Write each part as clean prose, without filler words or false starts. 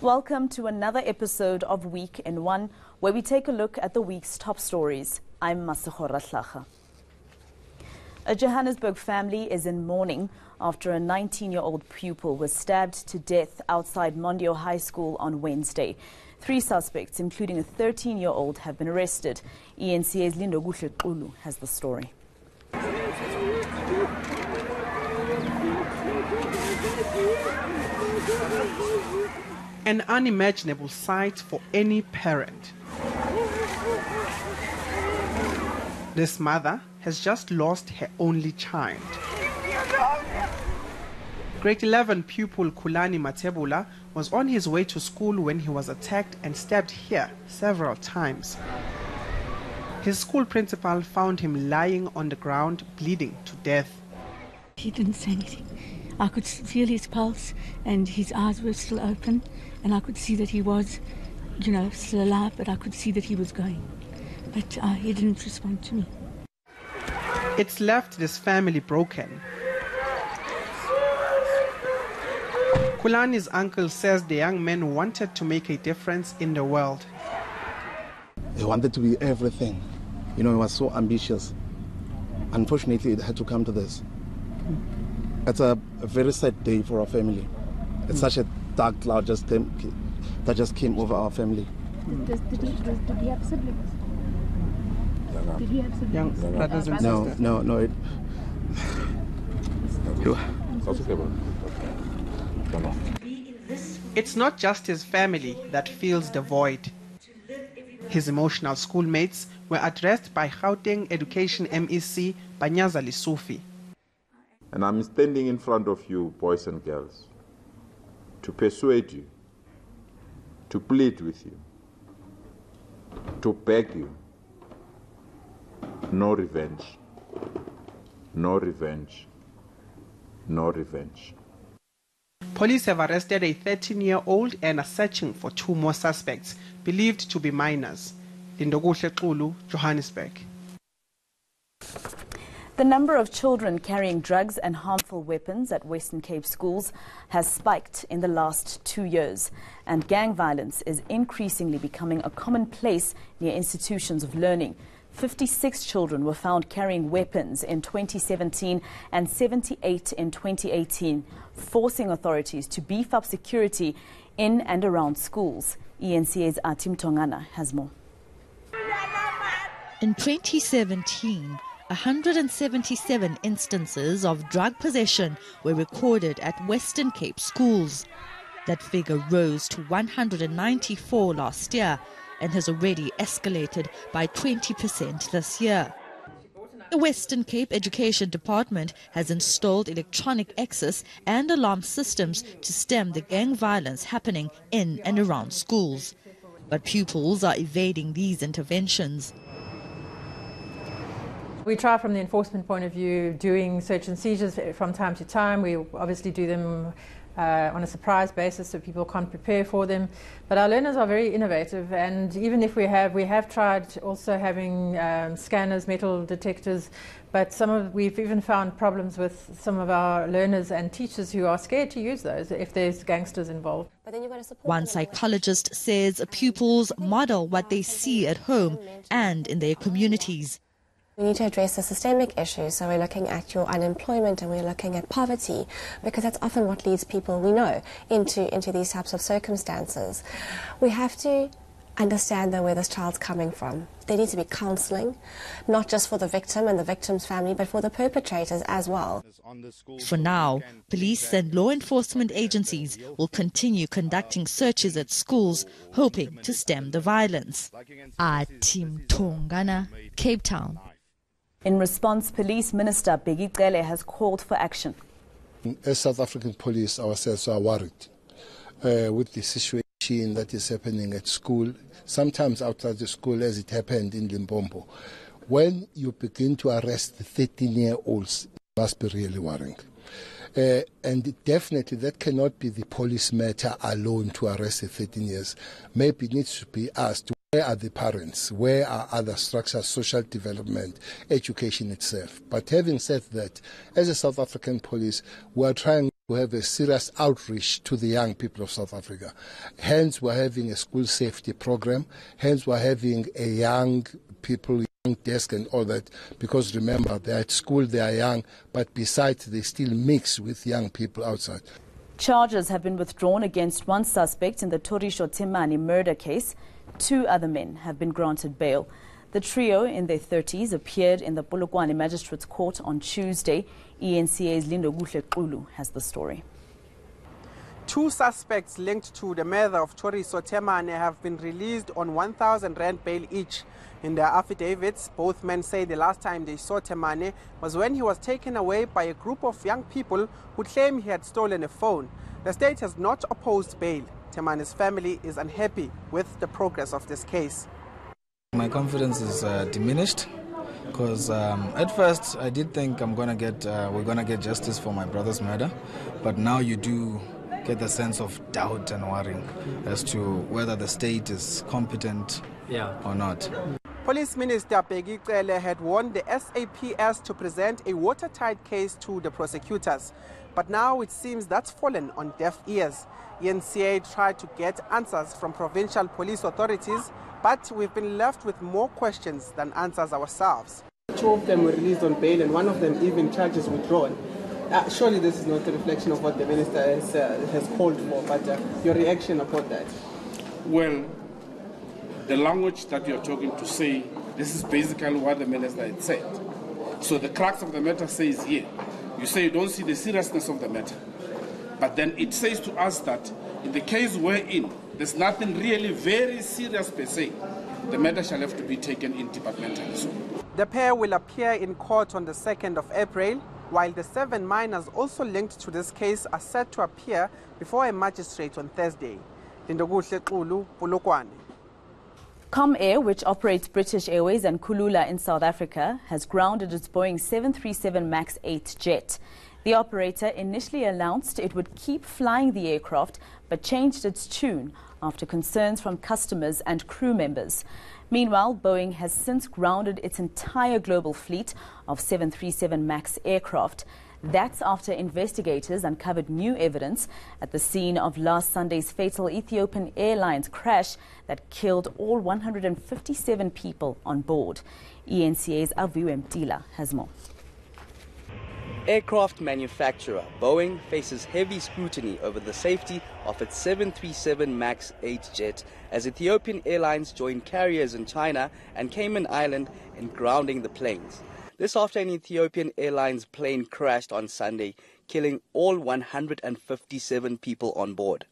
Welcome to another episode of Week in One, where we take a look at the week's top stories. I'm Masahora Hlacha. A Johannesburg family is in mourning after a 19-year-old pupil was stabbed to death outside Mondio High School on Wednesday. 3 suspects, including a 13-year-old, have been arrested. ENCA's Lindokuhle Xulu has the story. An unimaginable sight for any parent. This mother has just lost her only child. Grade 11 pupil Kulani Matebula was on his way to school when he was attacked and stabbed here several times. His school principal found him lying on the ground, bleeding to death. He didn't say anything. I could feel his pulse and his eyes were still open, and I could see that he was, still alive, but I could see that he was going. But he didn't respond to me. It's left this family broken. Kulani's uncle says the young man wanted to make a difference in the world. He wanted to be everything. He was so ambitious. Unfortunately, it had to come to this. It's a very sad day for our family. It's such a dark cloud that just came over our family. Did he have siblings? Did he have siblings? Young brothers and sisters? No. It's not just his family that feels the void. His emotional schoolmates were addressed by Gauteng Education MEC Banyazali Sufi. And I'm standing in front of you, boys and girls, to persuade you, to plead with you, to beg you. No revenge. No revenge. No revenge. Police have arrested a 13-year-old and are searching for 2 more suspects, believed to be minors. Lindokuhle Xulu, Johannesburg. The number of children carrying drugs and harmful weapons at Western Cape schools has spiked in the last 2 years, and gang violence is increasingly becoming a commonplace near institutions of learning. 56 children were found carrying weapons in 2017 and 78 in 2018, forcing authorities to beef up security in and around schools. ENCA's Atim Tongana has more. In 2017, 177 instances of drug possession were recorded at Western Cape schools. That figure rose to 194 last year and has already escalated by 20% this year. The Western Cape Education Department has installed electronic access and alarm systems to stem the gang violence happening in and around schools. But pupils are evading these interventions. We try from the enforcement point of view doing search and seizures from time to time. We obviously do them on a surprise basis so people can't prepare for them. But our learners are very innovative, and even if we have tried also having scanners, metal detectors, but we've even found problems with some of our learners and teachers who are scared to use those if there's gangsters involved. One psychologist says pupils model what they see at home and in their communities. We need to address the systemic issues, so we're looking at your unemployment and we're looking at poverty, because that's often what leads people we know into these types of circumstances. We have to understand though where this child's coming from. There needs to be counselling, not just for the victim and the victim's family, but for the perpetrators as well. For now, police and law enforcement agencies will continue conducting searches at schools, hoping to stem the violence. Atim Tongana, Cape Town. In response, Police Minister Bheki Cele has called for action. As South African police ourselves are worried with the situation that is happening at school, sometimes outside the school, as it happened in Limpopo. When you begin to arrest the 13-year-olds, it must be really worrying. And definitely that cannot be the police matter alone to arrest the 13 years. Maybe it needs to be asked, where are the parents? Where are other structures, social development, education itself? But having said that, as a South African police, we are trying We have a serious outreach to the young people of South Africa. Hence, we're having a school safety program. Hence, we're having a young people, young desk and all that. Because remember, they're at school, they are young, but besides, they still mix with young people outside. Charges have been withdrawn against one suspect in the Torisho Temane murder case. 2 other men have been granted bail. The trio in their 30s appeared in the Polokwane Magistrates Court on Tuesday. ENCA's Lindokuhle Xulu has the story. 2 suspects linked to the murder of Torisho Temane have been released on 1,000 rand bail each. In their affidavits, both men say the last time they saw Temane was when he was taken away by a group of young people who claim he had stolen a phone. The state has not opposed bail. Temane's family is unhappy with the progress of this case. My confidence is diminished because at first I did think we're gonna get justice for my brother's murder, but now you do get the sense of doubt and worrying as to whether the state is competent or not. Police Minister Bheki Cele had warned the SAPS to present a watertight case to the prosecutors, but now it seems that's fallen on deaf ears. ENCA tried to get answers from provincial police authorities, but we've been left with more questions than answers ourselves. 2 of them were released on bail and one of them even charges withdrawn. Surely this is not a reflection of what the minister has called for, but your reaction upon that? Well, the language that you're talking to say, this is basically what the minister had said. So the crux of the matter says here, you say you don't see the seriousness of the matter. But then it says to us that in the case we're in, there's nothing really very serious per se. The matter shall have to be taken in departmentally. So. The pair will appear in court on the 2nd of April, while the 7 minors also linked to this case are set to appear before a magistrate on Thursday. Lindokuhle Xulu, Polokwane. Comair, which operates British Airways and Kulula in South Africa, has grounded its Boeing 737 MAX 8 jet. The operator initially announced it would keep flying the aircraft, but changed its tune after concerns from customers and crew members. Meanwhile, Boeing has since grounded its entire global fleet of 737 MAX aircraft. That's after investigators uncovered new evidence at the scene of last Sunday's fatal Ethiopian Airlines crash that killed all 157 people on board. ENCA's Aviwe Mtila has more. Aircraft manufacturer Boeing faces heavy scrutiny over the safety of its 737 MAX 8 jet as Ethiopian Airlines joined carriers in China and Cayman Island in grounding the planes. This after an Ethiopian Airlines plane crashed on Sunday, killing all 157 people on board.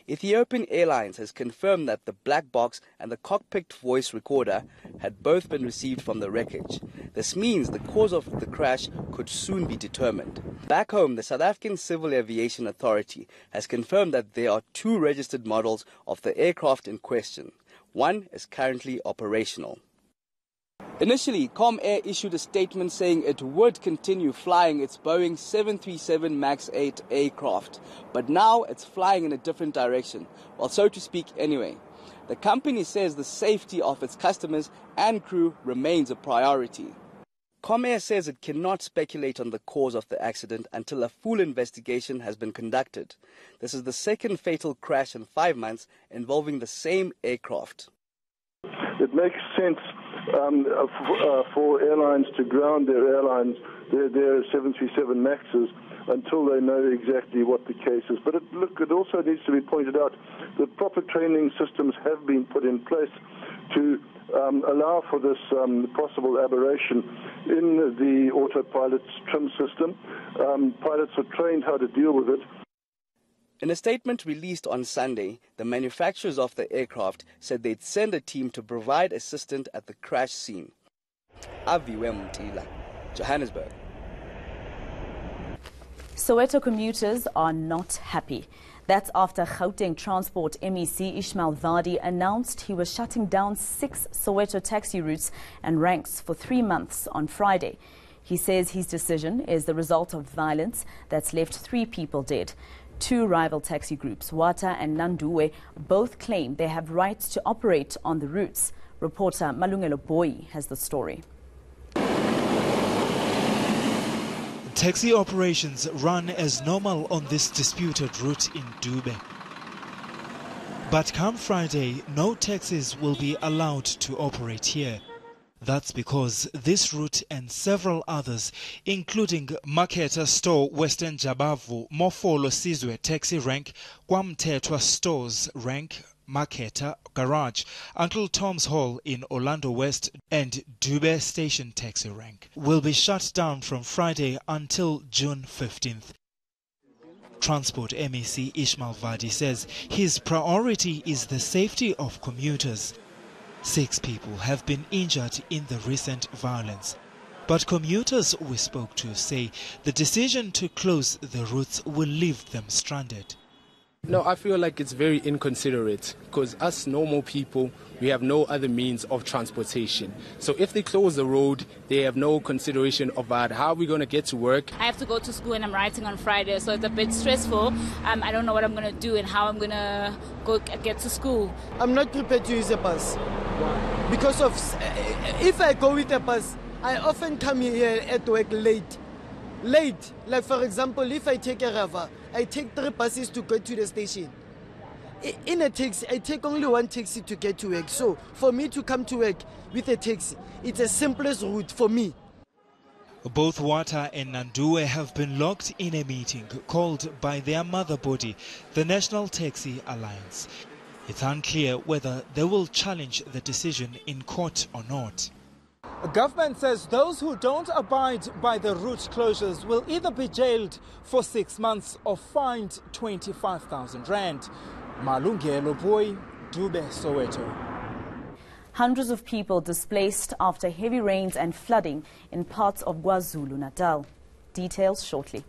Ethiopian Airlines has confirmed that the black box and the cockpit voice recorder had both been received from the wreckage. This means the cause of the crash could soon be determined. Back home, the South African Civil Aviation Authority has confirmed that there are 2 registered models of the aircraft in question. One is currently operational. Initially, Comair issued a statement saying it would continue flying its Boeing 737 MAX 8 aircraft, but now it's flying in a different direction, well, so to speak anyway. The company says the safety of its customers and crew remains a priority. Comair says it cannot speculate on the cause of the accident until a full investigation has been conducted. This is the second fatal crash in 5 months involving the same aircraft. It makes sense for airlines to ground their 737 MAXs until they know exactly what the case is. But it also needs to be pointed out that proper training systems have been put in place to allow for this possible aberration in the autopilot's trim system. Pilots are trained how to deal with it. In a statement released on Sunday, the manufacturers of the aircraft said they'd send a team to provide assistance at the crash scene. Aviwe Mtila, Johannesburg. Soweto commuters are not happy. That's after Gauteng Transport MEC Ishmael Vadi announced he was shutting down 6 Soweto taxi routes and ranks for 3 months on Friday. He says his decision is the result of violence that's left 3 people dead. 2 rival taxi groups, Wata and Nanduwe, both claim they have rights to operate on the routes. Reporter Malungelo Boyi has the story. Taxi operations run as normal on this disputed route in Dube. But come Friday, no taxis will be allowed to operate here. That's because this route and several others, including Maketa Store, Western Jabavu, Mofolo Sizwe Taxi Rank, Kwamtetwa Stores Rank, Maketa Garage, Uncle Tom's Hall in Orlando West and Dube Station Taxi Rank, will be shut down from Friday until June 15th. Transport MEC Ishmael Vadi says his priority is the safety of commuters. 6 people have been injured in the recent violence. But commuters we spoke to say the decision to close the routes will leave them stranded. No, I feel like it's very inconsiderate because us normal people, we have no other means of transportation. So if they close the road, they have no consideration about how we're going to get to work. I have to go to school and I'm writing on Friday, so it's a bit stressful. I don't know what I'm going to do and how I'm going to go get to school. I'm not prepared to use a bus. Why? Because of if I go with a bus, I often come here at work late. Like for example, if I take a Rava, I take 3 buses to go to the station. In a taxi, I take only 1 taxi to get to work. So for me to come to work with a taxi, it's the simplest route for me. Both Wata and Nandue have been locked in a meeting called by their mother body, the National Taxi Alliance. It's unclear whether they will challenge the decision in court or not. The government says those who don't abide by the route closures will either be jailed for 6 months or fined 25,000 rand. Malungelo Boy, Dube, Soweto. Hundreds of people displaced after heavy rains and flooding in parts of KwaZulu-Natal. Details shortly.